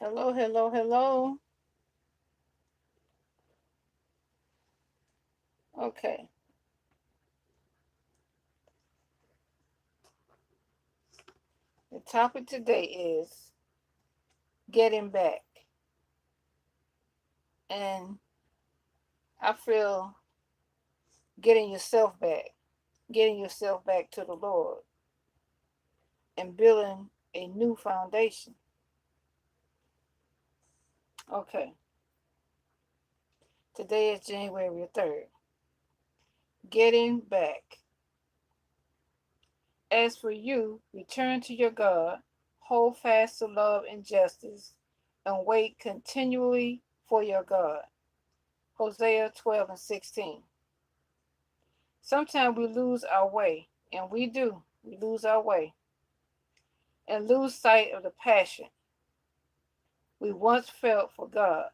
Hello, hello, hello. Okay. The topic today is getting back. And I feel getting yourself back to the Lord and building a new foundation. Okay. Today is January 3rd. Getting back. As for you, return to your God, hold fast to love and justice, and wait continually for your God. Hosea 12 and 16. Sometimes we lose our way, and we do. We lose our way and lose sight of the passion we once felt for God.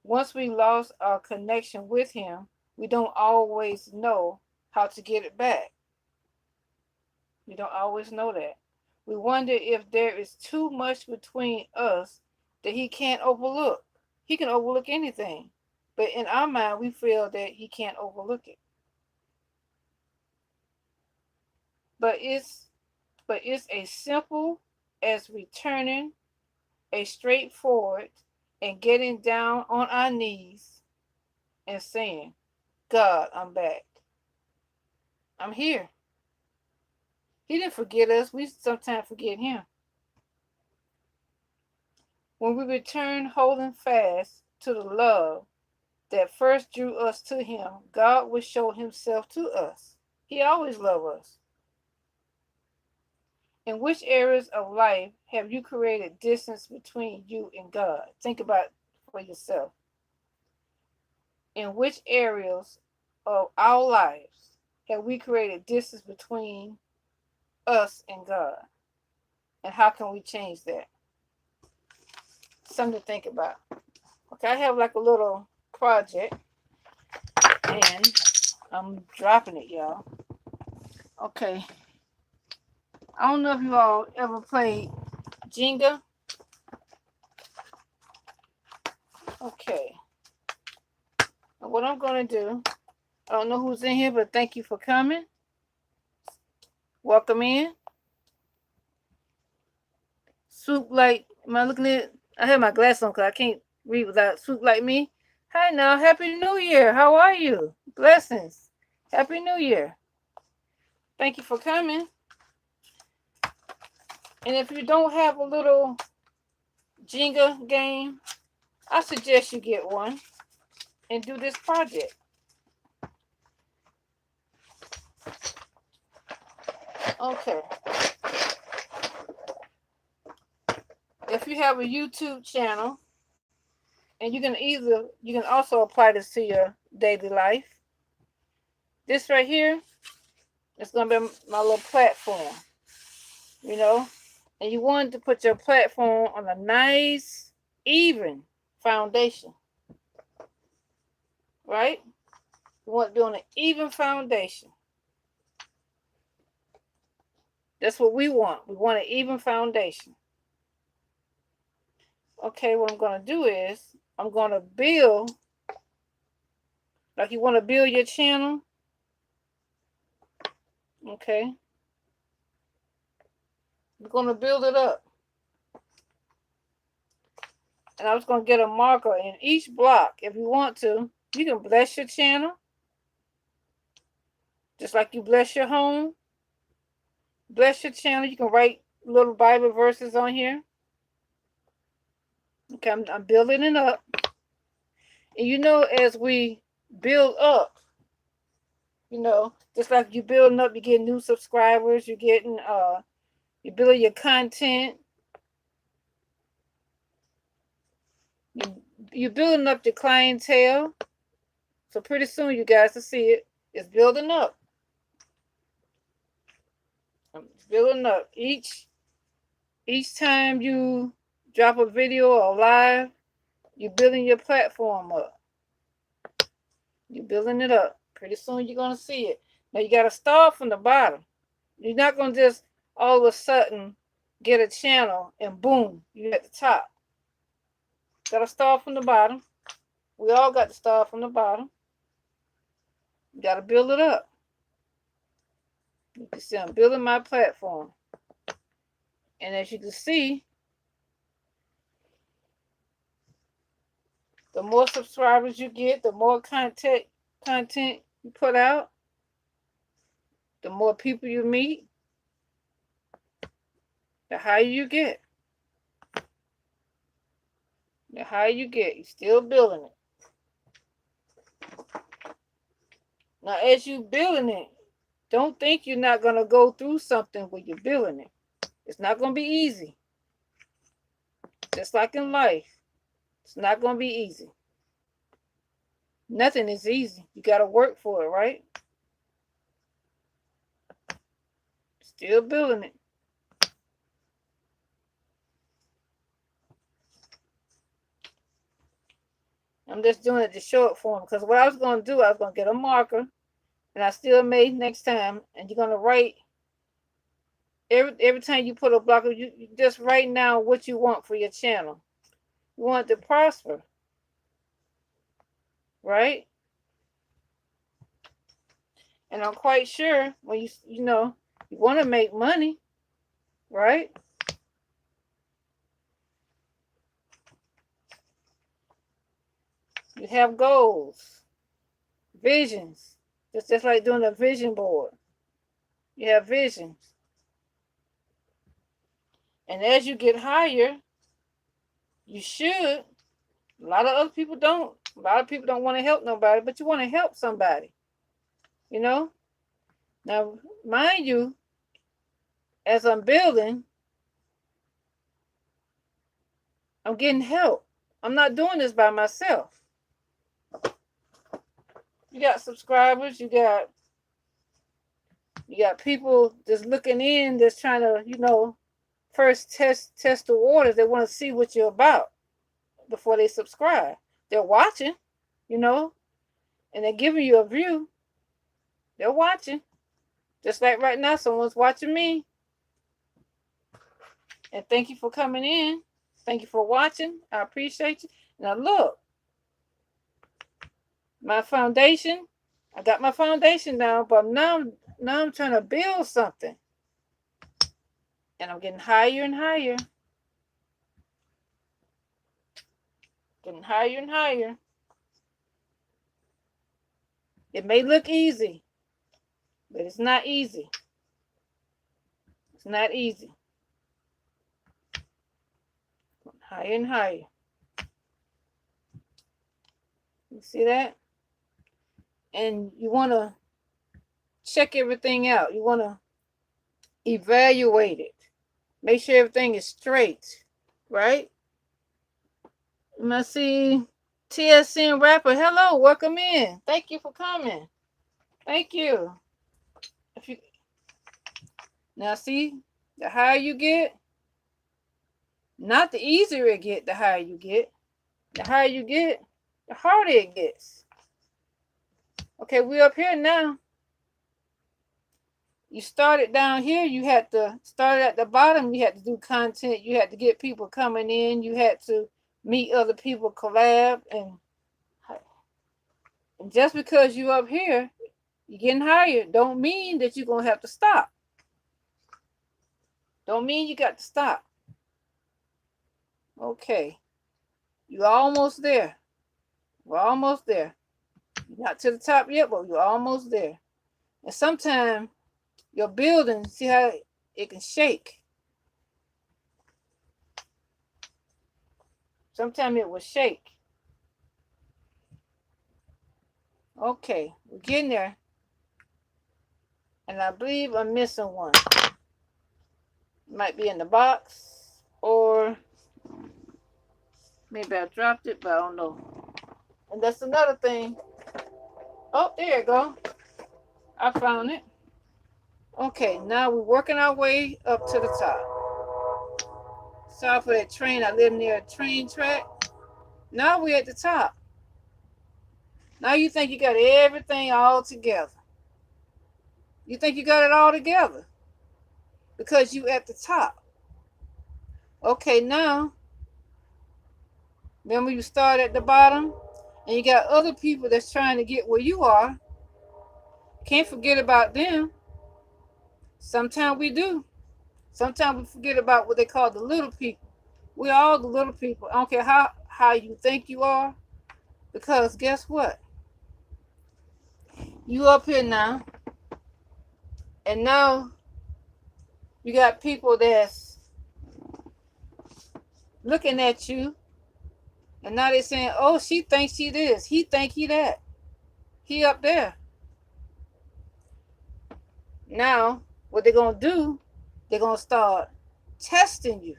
Once we lost our connection with Him, we don't always know how to get it back. We don't always know that. We wonder if there is too much between us that He can't overlook. He can overlook anything, but in our mind, we feel that He can't overlook it. But it's as simple as returning, a straightforward and getting down on our knees and saying, God, I'm back. I'm here. He didn't forget us. We sometimes forget Him. When we return holding fast to the love that first drew us to Him, God will show Himself to us. He always loved us. In which areas of life have you created distance between you and God? Think about it for yourself. In which areas of our lives have we created distance between us and God? And how can we change that? Something to think about. Okay, I have like a little project and I'm dropping it, y'all. Okay. I don't know if you all ever played Jenga. Okay. And what I'm going to do, I don't know who's in here, but thank you for coming. Welcome in. Soup like, am I looking at? I have my glasses on because I can't read without soup like me. Hi now, Happy New Year. How are you? Blessings. Happy New Year. Thank you for coming. And if you don't have a little Jenga game, I suggest you get one and do this project. Okay. If you have a YouTube channel, and you can also apply this to your daily life. This right here is gonna be my little platform, you know. And you want to put your platform on a nice, even foundation, right? You want to be on an even foundation. That's what we want. We want an even foundation. Okay, what I'm going to do is I'm going to build, like you want to build your channel. Okay. We're going to build it up. And I was going to get a marker in each block. If you want to, you can bless your channel. Just like you bless your home. Bless your channel. You can write little Bible verses on here. Okay, I'm building it up. And you know, as we build up, you know, just like you building up, you get new subscribers, you're building your content. You're building up your clientele. So pretty soon you guys will see it. It's building up. It's building up. Each time you drop a video or live, you're building your platform up. You're building it up. Pretty soon you're going to see it. Now you got to start from the bottom. You're not going to just all of a sudden get a channel and boom, you're at the top. Gotta start from the bottom. We all got to start from the bottom. You gotta build it up. You can see I'm building my platform. And as you can see, the more subscribers you get, the more content you put out, the more people you meet, the higher you get. The higher you get, you're still building it. Now, as you building it, don't think you're not going to go through something when you're building it. It's not going to be easy. Just like in life, it's not going to be easy. Nothing is easy. You got to work for it, right? Still building it. I'm just doing it to show it for them. Because what I was going to do, I was going to get a marker. And I still made next time. And you're going to write. Every time you put a blocker, you just write now what you want for your channel. You want it to prosper. Right? And I'm quite sure when you want to make money. Right? You have goals, visions. It's just like doing a vision board. You have visions. And as you get higher, you should. A lot of other people don't. A lot of people don't want to help nobody, but you want to help somebody. You know? Now, mind you, as I'm building, I'm getting help. I'm not doing this by myself. You got subscribers, you got people just looking in, just trying to, first test the waters. They want to see what you're about before they subscribe. They're watching, and they're giving you a view. They're watching. Just like right now, someone's watching me. And thank you for coming in. Thank you for watching. I appreciate you. Now look, my foundation, I got my foundation down, but now I'm trying to build something. And I'm getting higher and higher. Getting higher and higher. It may look easy, but it's not easy. It's not easy. Higher and higher. You see that? And you want to check everything out. You want to evaluate it. Make sure everything is straight, right? You must see TSN Rapper. Hello, welcome in. Thank you for coming. Thank you. Now see, the higher you get, not the easier it get, the higher you get. The higher you get, the harder it gets. Okay, we're up here now. You started down here, you had to start at the bottom, you had to do content, you had to get people coming in, you had to meet other people, collab, and just because you're up here, you're getting higher, don't mean that you're going to have to stop. Don't mean you got to stop. Okay. You're almost there. We're almost there. You're not to the top yet, but you're almost there. And sometimes your building, see how it can shake. Sometimes it will shake. Okay, we're getting there. And I believe I'm missing one. It might be in the box, or maybe I dropped it, but I don't know. And that's another thing. Oh, there you go. I found it. Okay, now we're working our way up to the top. Sorry for that train. I live near a train track. Now we're at the top. Now you think you got everything all together. You think you got it all together because you at the top. Okay, now, remember you start at the bottom and you got other people that's trying to get where you are. Can't forget about them. Sometimes we do. Sometimes we forget about what they call the little people. We're all the little people. I don't care how you think you are. Because guess what? You up here now. And now you got people that's looking at you. And now they're saying, oh, she thinks she this. He think he that. He up there. Now, what they're going to do, they're going to start testing you.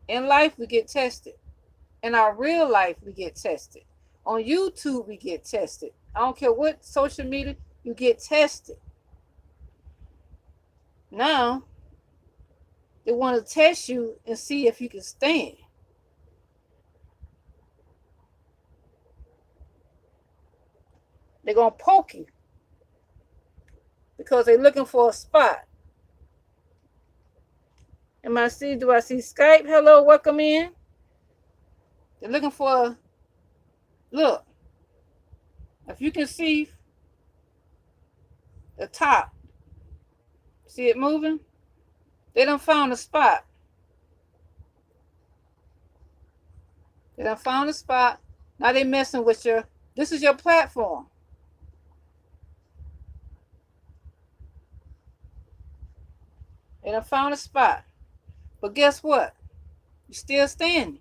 In life, we get tested. In our real life, we get tested. On YouTube, we get tested. I don't care what social media, you get tested. Now, they want to test you and see if you can stand. They're going to poke you because they're looking for a spot. Do I see Skype? Hello, welcome in. They're looking for, look, if you can see the top, see it moving? They done found a spot. They done found a spot. Now they messing with this is your platform. They done found a spot. But guess what? You're still standing.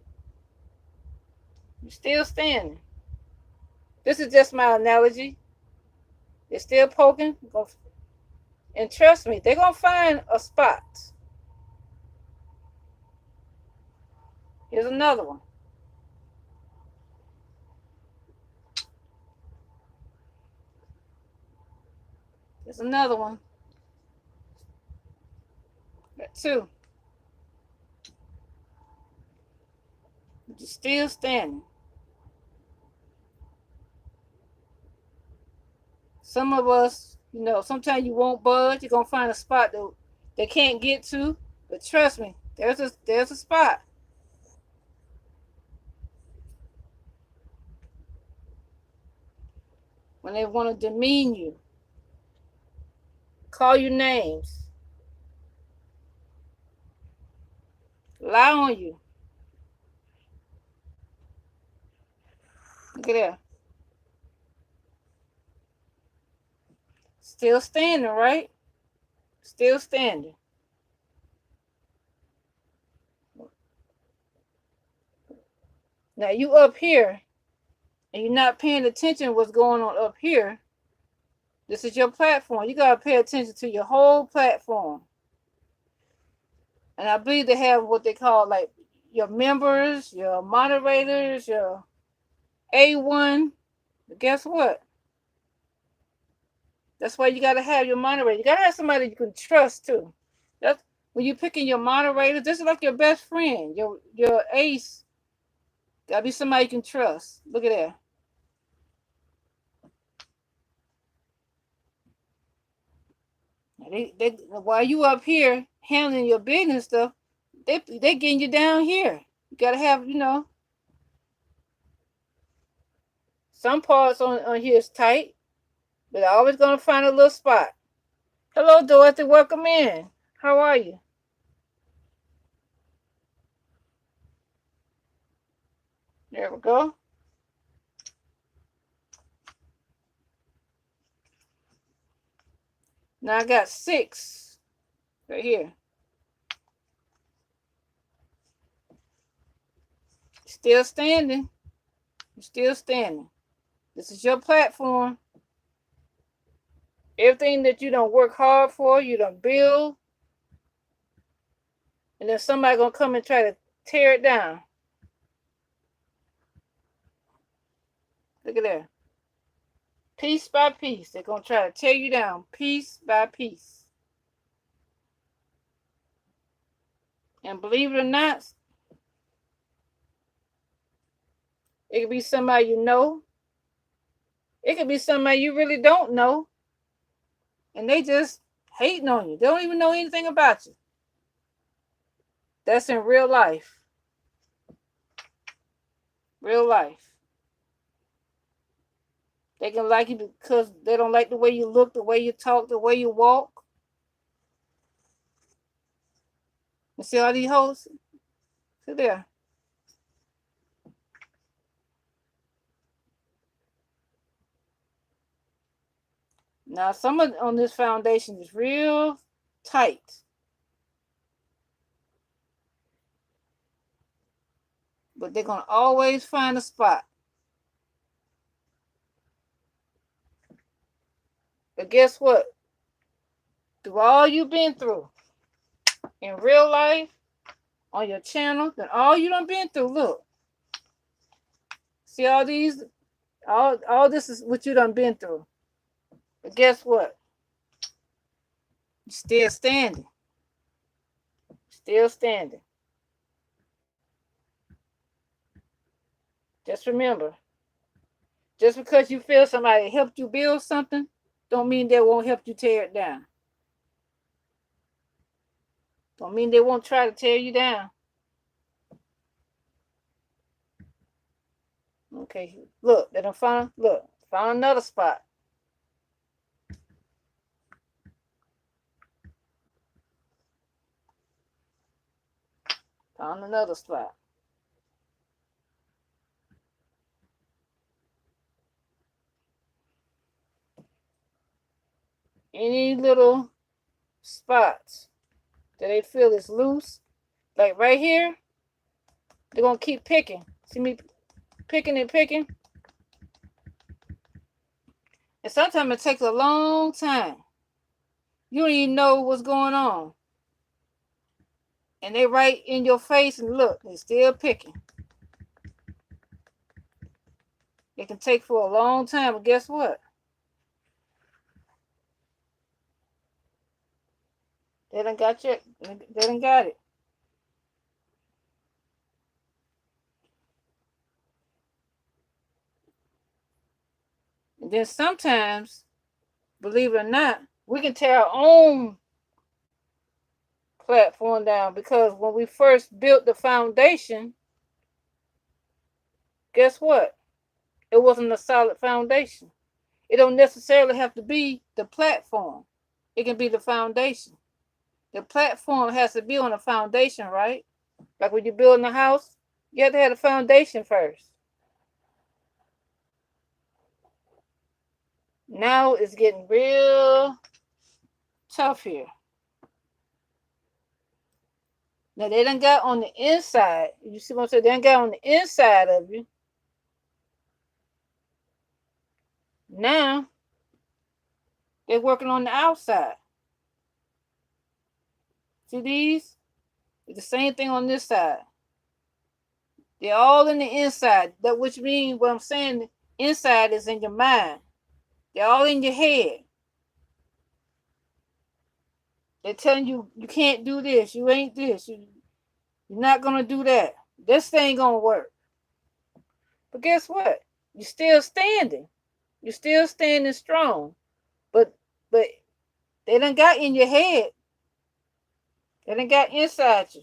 You're still standing. This is just my analogy. They're still poking. And trust me, they're going to find a spot. Here's another one. Here's another one. Got two. You're still standing. Some of us, sometimes you won't budge. You're going to find a spot that they can't get to. But trust me, there's a spot. When they want to demean you, call you names, lie on you. Look at that. Still standing, right? Still standing. Now you up here and you're not paying attention to what's going on up here. This is your platform. You got to pay attention to your whole platform. And I believe they have what they call like your members, your moderators, your A1. But guess what? That's why you got to have your moderator. You got to have somebody you can trust too. That's when you're picking your moderator. This is like your best friend, your ace. Got to be somebody you can trust. Look at that. They while you up here handling your business stuff, they getting you down here. You gotta have, some parts on here is tight, but I always gonna find a little spot. Hello, Dorothy, welcome in. How are you? There we go. Now I got 6 right here. Still standing. You're still standing. This is your platform. Everything that you don't work hard for, you don't build. And then somebody gonna come and try to tear it down. Look at that. Piece by piece. They're gonna try to tear you down piece by piece. And believe it or not, it could be somebody you know. It could be somebody you really don't know. And they just hating on you. They don't even know anything about you. That's in real life. Real life. They can like you because they don't like the way you look, the way you talk, the way you walk. You see all these hoes? See there. Now, some of on this foundation is real tight. But they're going to always find a spot. But guess what? Through all you've been through in real life, on your channel, then all you done been through, look. See all these? All this is what you done been through. But guess what? You're still standing. Still standing. Just remember, just because you feel somebody helped you build something, don't mean they won't help you tear it down. Don't mean they won't try to tear you down. Okay, look, they done found another spot. Found another spot. Any little spots that they feel is loose, like right here, they're going to keep picking. See me picking and picking? And sometimes it takes a long time. You don't even know what's going on. And they right in your face and look, they're still picking. It can take for a long time, but guess what? They done got it. And then sometimes, believe it or not, we can tear our own platform down because when we first built the foundation, guess what? It wasn't a solid foundation. It don't necessarily have to be the platform. It can be the foundation. The platform has to be on a foundation, right? Like when you're building a house, you have to have a foundation first. Now it's getting real tough here. Now they done got on the inside. You see what I'm saying? They done got on the inside of you. Now they're working on the outside. See these? It's the same thing on this side. They're all in the inside. That which means what I'm saying, inside is in your mind. They're all in your head. They're telling you you can't do this. You ain't this. You're not gonna do that. This ain't gonna work. But guess what? You're still standing. You're still standing strong. But they done got in your head. They done got inside you.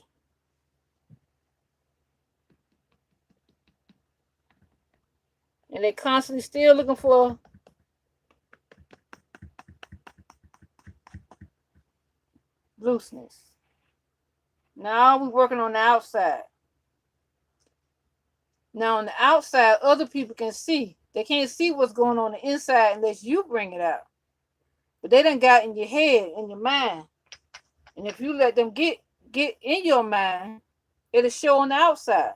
And they constantly still looking for looseness. Now we're working on the outside. Now on the outside, other people can see. They can't see what's going on the inside unless you bring it out. But they done got in your head, in your mind. And if you let them get in your mind, it'll show on the outside.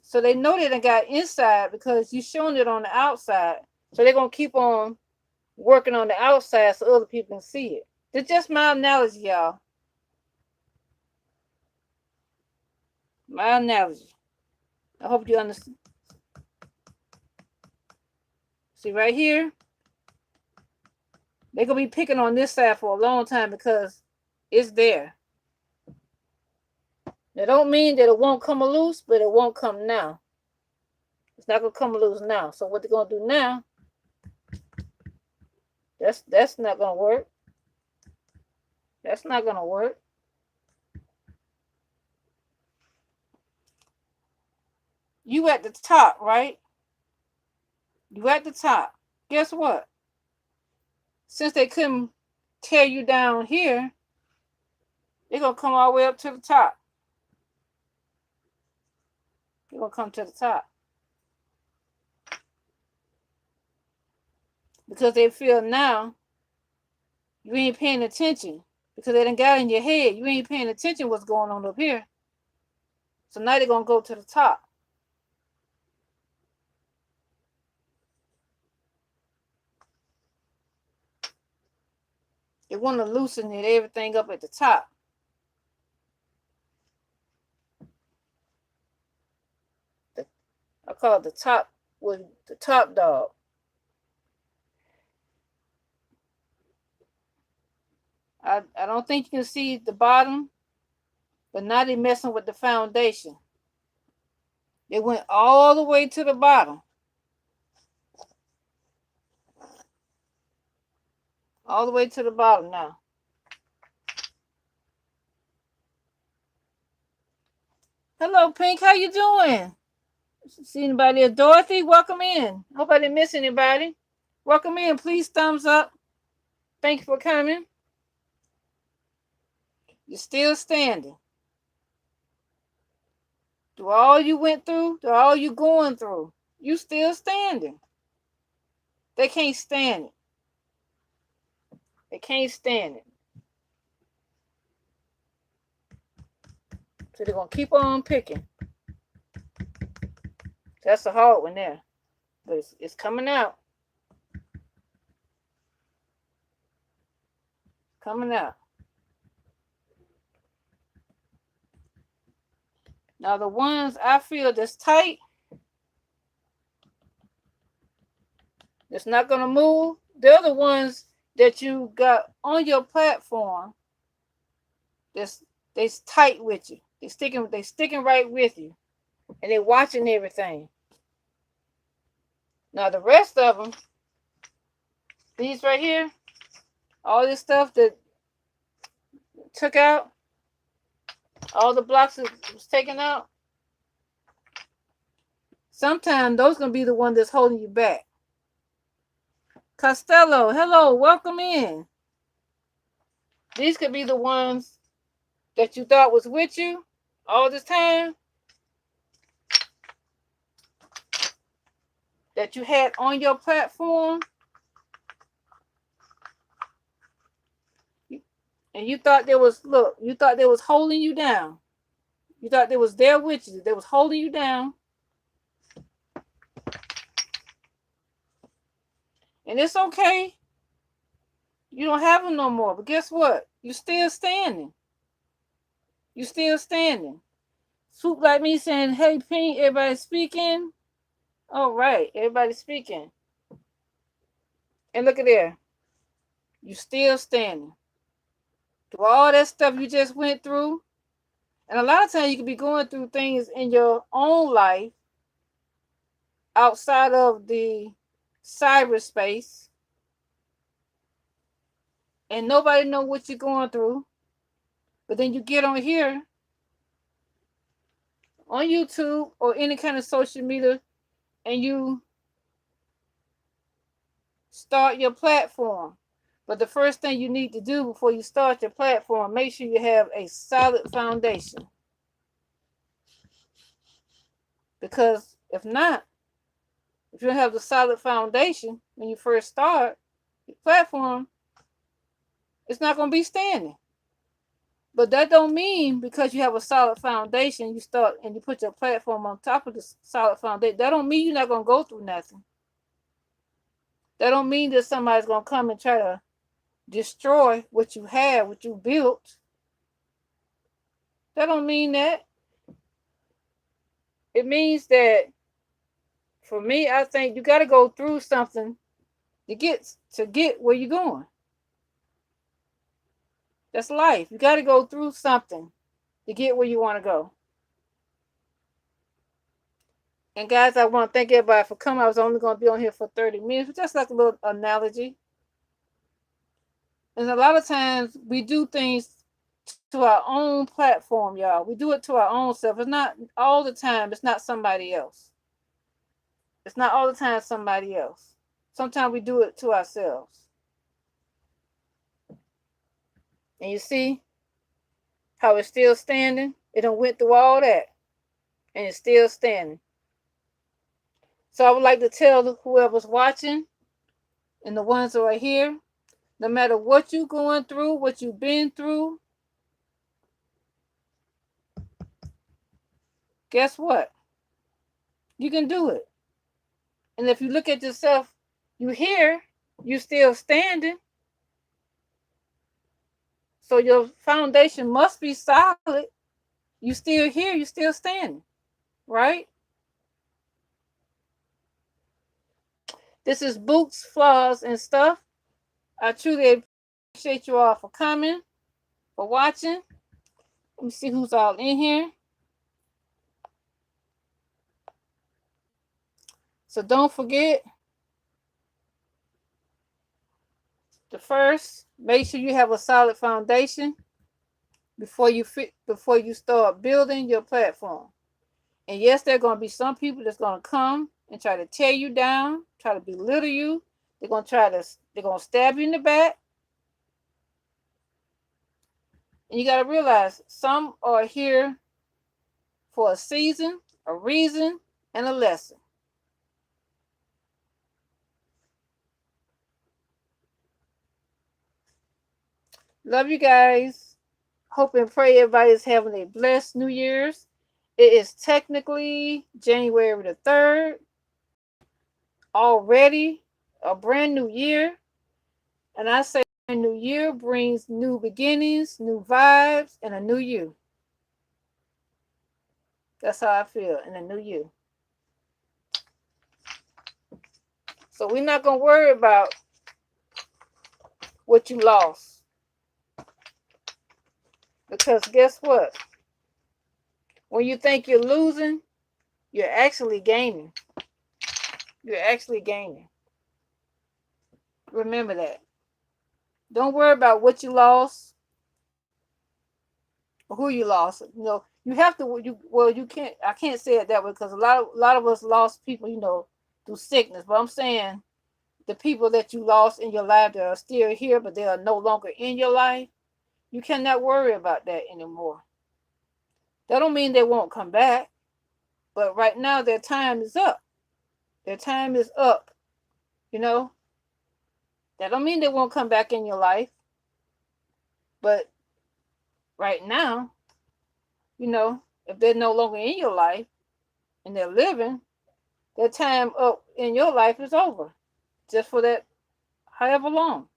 So they know they done got inside because you showing it on the outside. So they're going to keep on working on the outside so other people can see it. It's just my analogy, y'all. My analogy. I hope you understand. See right here? They're going to be picking on this side for a long time because it's there. That don't mean that it won't come loose, but it won't come now. It's not going to come loose now. So what they're going to do now, that's not going to work. That's not going to work. You at the top, right? You at the top. Guess what? Since they couldn't tear you down here, they're going to come all the way up to the top. They're going to come to the top. Because they feel now you ain't paying attention. Because they done got in your head. You ain't paying attention what's going on up here. So now they're going to go to the top. They want to loosen it, everything up at the top. I call it the top with the top dog. I don't think you can see the bottom, but now they're messing with the foundation. They went all the way to the bottom. All the way to the bottom now. Hello, Pink. How you doing? See anybody there? Dorothy, welcome in. Hope I didn't miss anybody. Welcome in. Please thumbs up. Thank you for coming. You're still standing. Through all you went through, through all you going through, you still standing. They can't stand it. They can't stand it. So they're going to keep on picking. That's a hard one there. But it's coming out. Coming out. Now the ones I feel that's tight, that's not going to move, they're the ones that you got on your platform that's tight with you. They sticking right with you. And they're watching everything. Now the rest of them, these right here, all this stuff that took out, all the blocks that was taken out, sometimes those going to be the one that's holding you back. Costello, hello, welcome in. These could be the ones that you thought was with you all this time, that you had on your platform, and you thought there was, look, you thought they was holding you down. You thought they was there with you. They was holding you down. And it's okay. You don't have them no more. But guess what? You're still standing. You're still standing. Swoop like me saying, hey, Pink, everybody speaking. All right, everybody speaking. And look at there. You still standing. Through all that stuff you just went through. And a lot of times you could be going through things in your own life outside of the cyberspace. And nobody know what you're going through. But then you get on here, on YouTube or any kind of social media, and you start your platform. But the first thing you need to do before you start your platform, make sure you have a solid foundation. Because if not, if you don't have the solid foundation when you first start your platform, it's not going to be standing. But that don't mean because you have a solid foundation, you start and you put your platform on top of the solid foundation. That don't mean you're not going to go through nothing. That don't mean that somebody's going to come and try to destroy what you have, what you built. That don't mean that. It means that, for me, I think you got to go through something to get where you're going. That's life. You got to go through something to get where you want to go. And guys, I want to thank everybody for coming. I was only going to be on here for 30 minutes, but just like a little analogy. And a lot of times we do things to our own platform, y'all. We do it to our own self. It's not all the time. It's not somebody else. It's not all the time somebody else. Sometimes we do it to ourselves. And you see how it's still standing? It done went through all that. And it's still standing. So I would like to tell whoever's watching and the ones that are here, no matter what you're going through, what you've been through, guess what? You can do it. And if you look at yourself, you here, you still standing. So your foundation must be solid. You still here, you still standing, right? This is Boots, Flaws, and Stuff. I truly appreciate you all for coming, for watching. Let me see who's all in here. So don't forget, make sure you have a solid foundation before you start building your platform. And yes, there are going to be some people that's going to come and try to tear you down, try to belittle you. They're going to stab you in the back. And you got to realize some are here for a season, a reason, and a lesson. Love you guys. Hope and pray everybody's having a blessed New Year's. It is technically January the 3rd. Already a brand new year. And I say a new year brings new beginnings, new vibes, and a new you. That's how I feel in a new you. So we're not going to worry about what you lost. Because guess what? When you think you're losing, you're actually gaining. You're actually gaining. Remember that. Don't worry about what you lost or who you lost. You know, you have to. You can't. I can't say it that way because a lot of us lost people. You know, through sickness. But I'm saying the people that you lost in your life that are still here, but they are no longer in your life. You cannot worry about that anymore. That don't mean they won't come back. But right now, their time is up. Their time is up. You know? That don't mean they won't come back in your life. But right now, you know, if they're no longer in your life and they're living, their time up in your life is over. Just for that however long.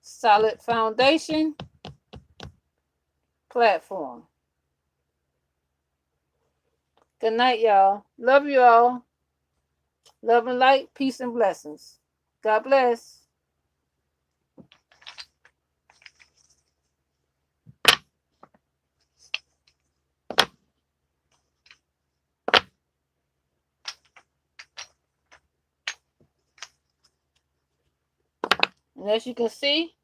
Solid foundation. Platform. Good night, y'all. Love you all. Love and light, peace and blessings. God bless. And as you can see,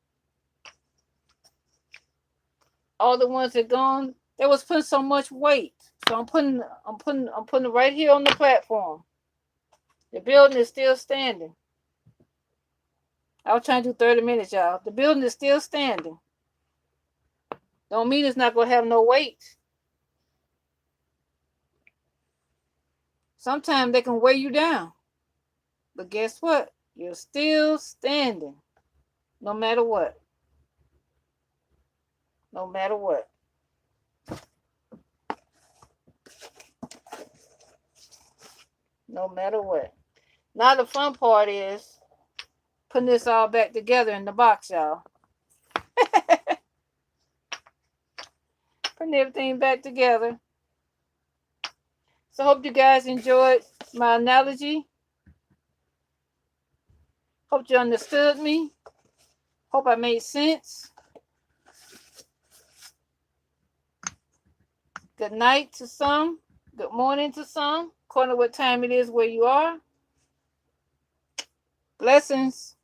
all the ones that gone, they was putting so much weight. So I'm putting it right here on the platform. The building is still standing. I was trying to do 30 minutes, y'all. The building is still standing. Don't mean it's not going to have no weight. Sometimes they can weigh you down. But guess what? You're still standing. No matter what. No matter what. No matter what. Now the fun part is putting this all back together in the box, y'all. Putting everything back together. So hope you guys enjoyed my analogy. Hope you understood me. Hope I made sense. Good night to some. Good morning to some. According to what time it is where you are. Blessings.